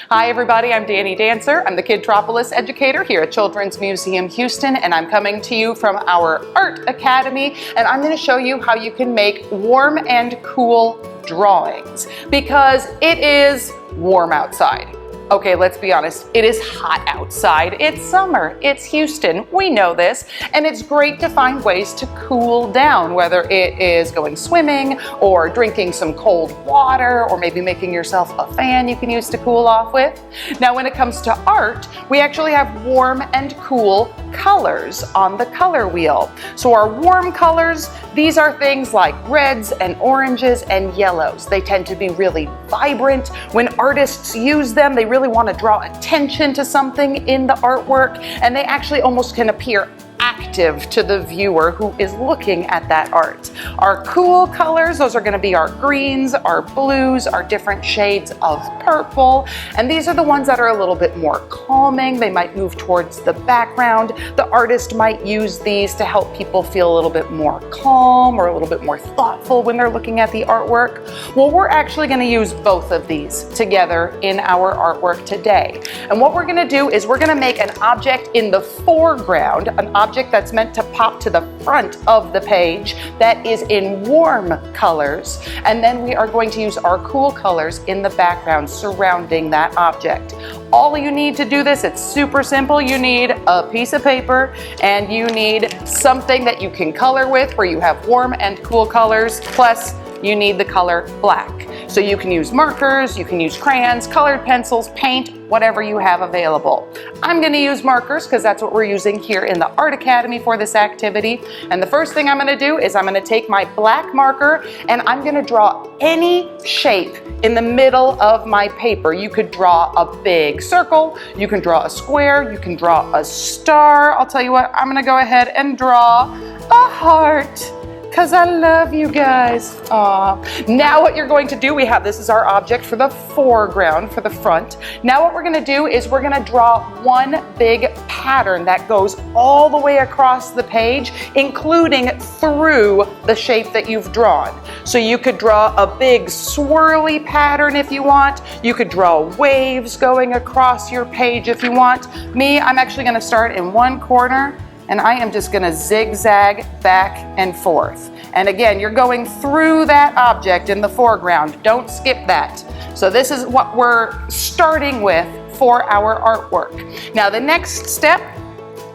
Hi everybody, I'm Danny Dancer. I'm the Kidtropolis educator here at Children's Museum Houston, and I'm coming to you from our Art Academy, and I'm going to show you how you can make warm and cool drawings because it is warm outside. Okay, let's be honest, it is hot outside. It's summer, it's Houston, we know this, and it's great to find ways to cool down, whether it is going swimming or drinking some cold water or maybe making yourself a fan you can use to cool off with. Now, when it comes to art, we actually have warm and cool colors on the color wheel. So our warm colors, these are things like reds and oranges and yellows. They tend to be really vibrant. When artists use them, they really want to draw attention to something in the artwork, and they actually almost can appear active to the viewer who is looking at that art. Our cool colors, those are going to be our greens, our blues, our different shades of purple, and these are the ones that are a little bit more calming. They might move towards the background. The artist might use these to help people feel a little bit more calm or a little bit more thoughtful when they're looking at the artwork. Well, we're actually going to use both of these together in our artwork today. And what we're going to do is we're going to make an object in the foreground, an object that's meant to pop to the front of the page that is in warm colors, and then we are going to use our cool colors in the background surrounding that object. All you need to do this, it's super simple. You need a piece of paper and you need something that you can color with where you have warm and cool colors, plus you need the color black. So you can use markers, you can use crayons, colored pencils, paint, whatever you have available. I'm going to use markers because that's what we're using here in the Art Academy for this activity. And the first thing I'm going to do is I'm going to take my black marker and I'm going to draw any shape in the middle of my paper. You could draw a big circle, you can draw a square, you can draw a star. I'll tell you what, I'm going to go ahead and draw a heart, because I love you guys. Aww. Now what you're going to do, this is our object for the foreground, for the front. Now what we're gonna do is we're gonna draw one big pattern that goes all the way across the page, including through the shape that you've drawn. So you could draw a big swirly pattern if you want. You could draw waves going across your page if you want. Me, I'm actually gonna start in one corner, and I am just going to zigzag back and forth. And again, you're going through that object in the foreground. Don't skip that. So this is what we're starting with for our artwork. Now the next step,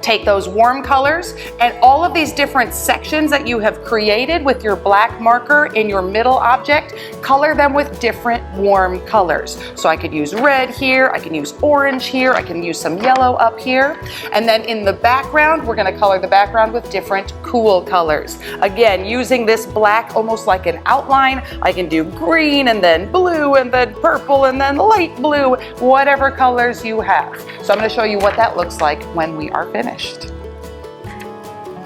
take those warm colors and all of these different sections that you have created with your black marker in your middle object, color them with different warm colors. So I could use red here, I can use orange here, I can use some yellow up here. And then in the background, we're going to color the background with different cool colors. Again, using this black almost like an outline, I can do green and then blue and then purple and then light blue, whatever colors you have. So I'm going to show you what that looks like when we are finished.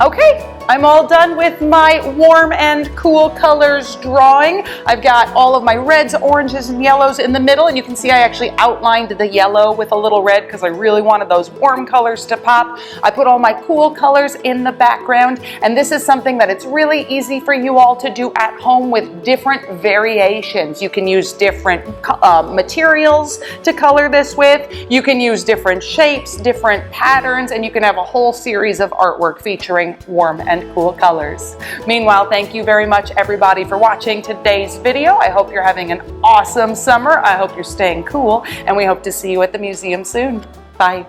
Okay, I'm all done with my warm and cool colors drawing. I've got all of my reds, oranges, and yellows in the middle, and you can see I actually outlined the yellow with a little red because I really wanted those warm colors to pop. I put all my cool colors in the background, and this is something that it's really easy for you all to do at home with different variations. You can use different materials to color this with. You can use different shapes, different patterns, and you can have a whole series of artwork featuring warm and cool colors. Meanwhile, thank you very much everybody for watching today's video. I hope you're having an awesome summer. I hope you're staying cool, and we hope to see you at the museum soon. Bye.